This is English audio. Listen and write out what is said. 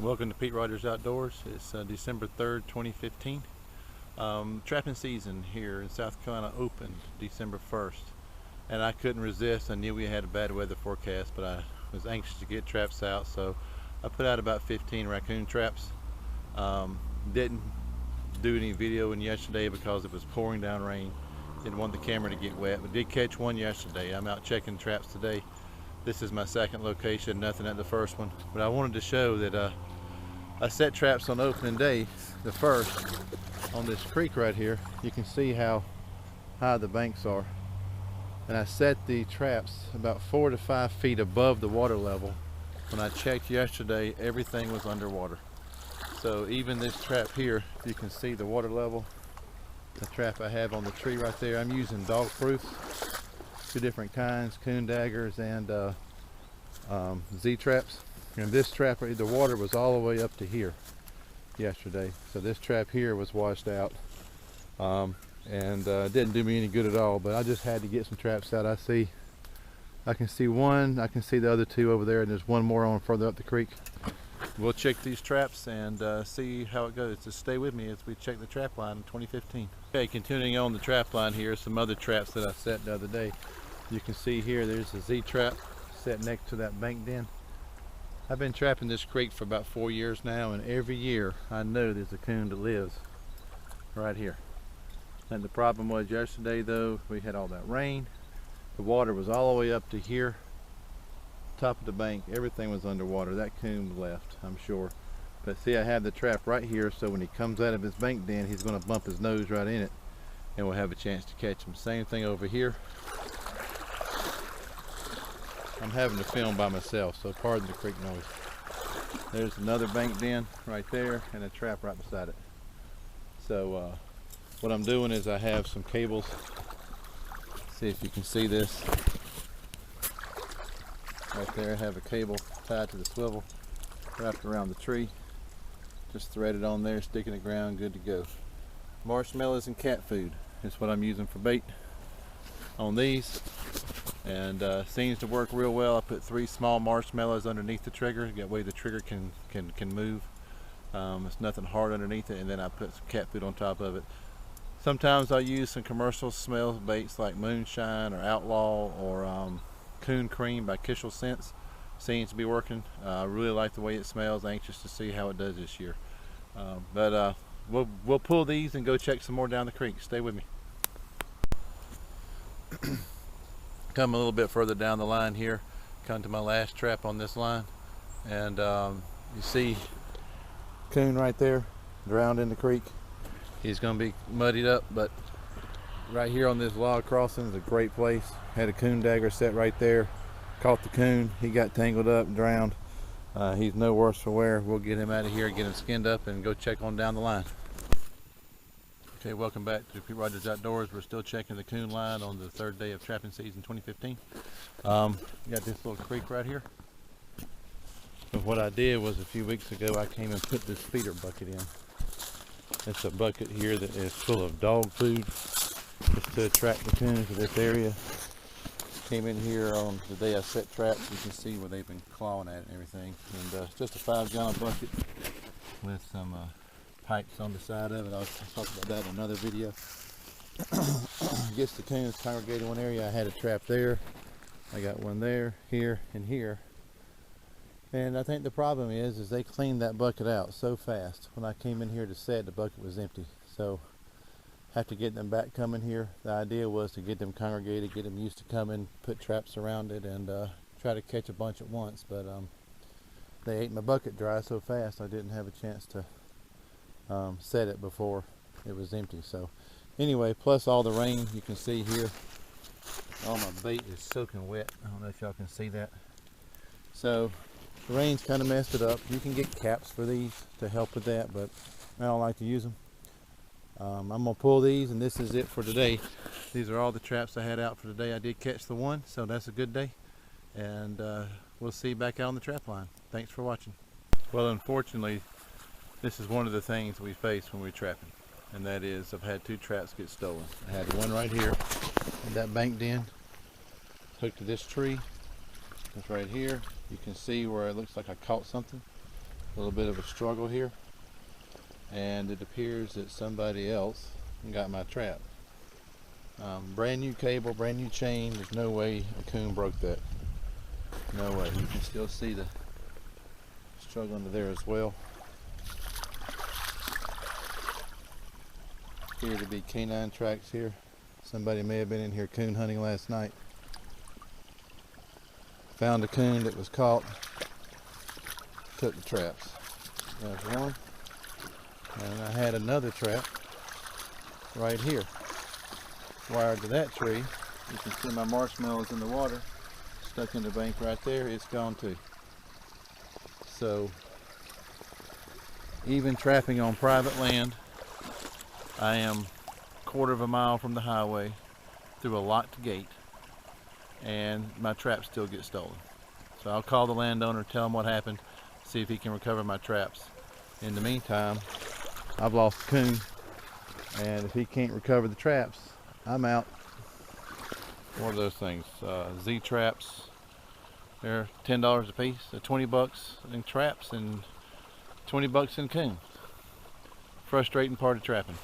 Welcome to Pete Rogers Outdoors. It's December 3rd, 2015. Trapping season here in South Carolina opened December 1st, and I couldn't resist. I knew we had a bad weather forecast, but I was anxious to get traps out, so I put out about 15 raccoon traps. Didn't do any videoing yesterday because it was pouring down rain. Didn't want the camera to get wet, but did catch one yesterday. I'm out checking traps today. This is my second location, nothing at the first one, but I wanted to show that I set traps on opening day, the first, on this creek right here. You can see how high the banks are. And I set the traps about 4 to 5 feet above the water level. When I checked yesterday, everything was underwater. So even this trap here, you can see the water level. The trap I have on the tree right there, I'm using dog proofs, 2 different kinds, coon daggers and Z traps. And this trap, the water was all the way up to here yesterday. So this trap here was washed out and didn't do me any good at all. But I just had to get some traps out. I can see one, I can see the other 2 over there, and there's one more on further up the creek. We'll check these traps and see how it goes. Just stay with me as we check the trap line in 2015. Okay, continuing on the trap line here, some other traps that I set the other day. You can see here, there's a Z trap set next to that bank den. I've been trapping this creek for about 4 years now, and every year I know there's a coon that lives right here. And the problem was yesterday though, we had all that rain. The water was all the way up to here, top of the bank. Everything was underwater. That coon left, I'm sure. But see, I have the trap right here, so when he comes out of his bank den, he's going to bump his nose right in it, and we'll have a chance to catch him. Same thing over here. I'm having to film by myself, so pardon the creek noise. There's another bank den right there and a trap right beside it. So what I'm doing is I have some cables. See if you can see this. Right there I have a cable tied to the swivel, wrapped around the tree. Just threaded on there, sticking the ground, good to go. Marshmallows and cat food is what I'm using for bait on these. And seems to work real well. I put 3 small marshmallows underneath the trigger. That way the trigger can move. It's nothing hard underneath it, and then I put some cat food on top of it. Sometimes I use some commercial smell baits like Moonshine or Outlaw or Coon Cream by Kishel Scents. Seems to be working. I really like the way it smells. Anxious to see how it does this year. But we'll pull these and go check some more down the creek. Stay with me. Come a little bit further down the line here, come to my last trap on this line, and you see coon right there, drowned in the creek. He's going to be muddied up, but right here on this log crossing is a great place. Had a coon dagger set right there, caught the coon. He got tangled up and drowned. He's no worse for wear. We'll get him out of here, get him skinned up, and go check on down the line. Okay, welcome back to Pete Rogers Outdoors. We're still checking the coon line on the 3rd day of trapping season 2015. Got this little creek right here. But what I did was a few weeks ago I came and put this feeder bucket in. It's a bucket here that is full of dog food just to attract the coons to this area. Came in here on the day I set traps. You can see where they've been clawing at it and everything. And it's just a 5-gallon bucket with some pipes on the side of it. I'll talk about that in another video. Gets the coons congregated in one area. I had a trap there. I got one there, here, and here. And I think the problem is they cleaned that bucket out so fast. When I came in here to set, the bucket was empty. So have to get them back coming here. The idea was to get them congregated, get them used to coming, put traps around it, and try to catch a bunch at once. But they ate my bucket dry so fast I didn't have a chance to set it before it was empty. So anyway, plus all the rain, you can see here all my bait is soaking wet. I don't know if y'all can see that. So the rain's kind of messed it up. You can get caps for these to help with that, but I don't like to use them. I'm gonna pull these, and this is it for today. These are all the traps I had out for today. I did catch the one, so that's a good day, and we'll see you back out on the trap line. Thanks for watching. Well, unfortunately, this is one of the things we face when we're trapping, and that is I've had 2 traps get stolen. I had one right here in that bank den, hooked to this tree. It's right here. You can see where it looks like I caught something. little bit of a struggle here, and it appears that somebody else got my trap. Brand new cable, brand new chain. There's no way a coon broke that. No way. You can still see the struggle under there as well. Appear to be canine tracks here. Somebody may have been in here coon hunting last night. Found a coon that was caught. Took the traps. There's one. And I had another trap right here, wired to that tree. You can see my marshmallows in the water, stuck in the bank right there. It's gone too. So even trapping on private land, I am a quarter of a mile from the highway through a locked gate, and my traps still get stolen. So I'll call the landowner, tell him what happened, see if he can recover my traps. In the meantime, I've lost a coon, and if he can't recover the traps, I'm out. What are those things? Z traps. They're $10 a piece. They're 20 bucks in traps and 20 bucks in coon. Frustrating part of trapping.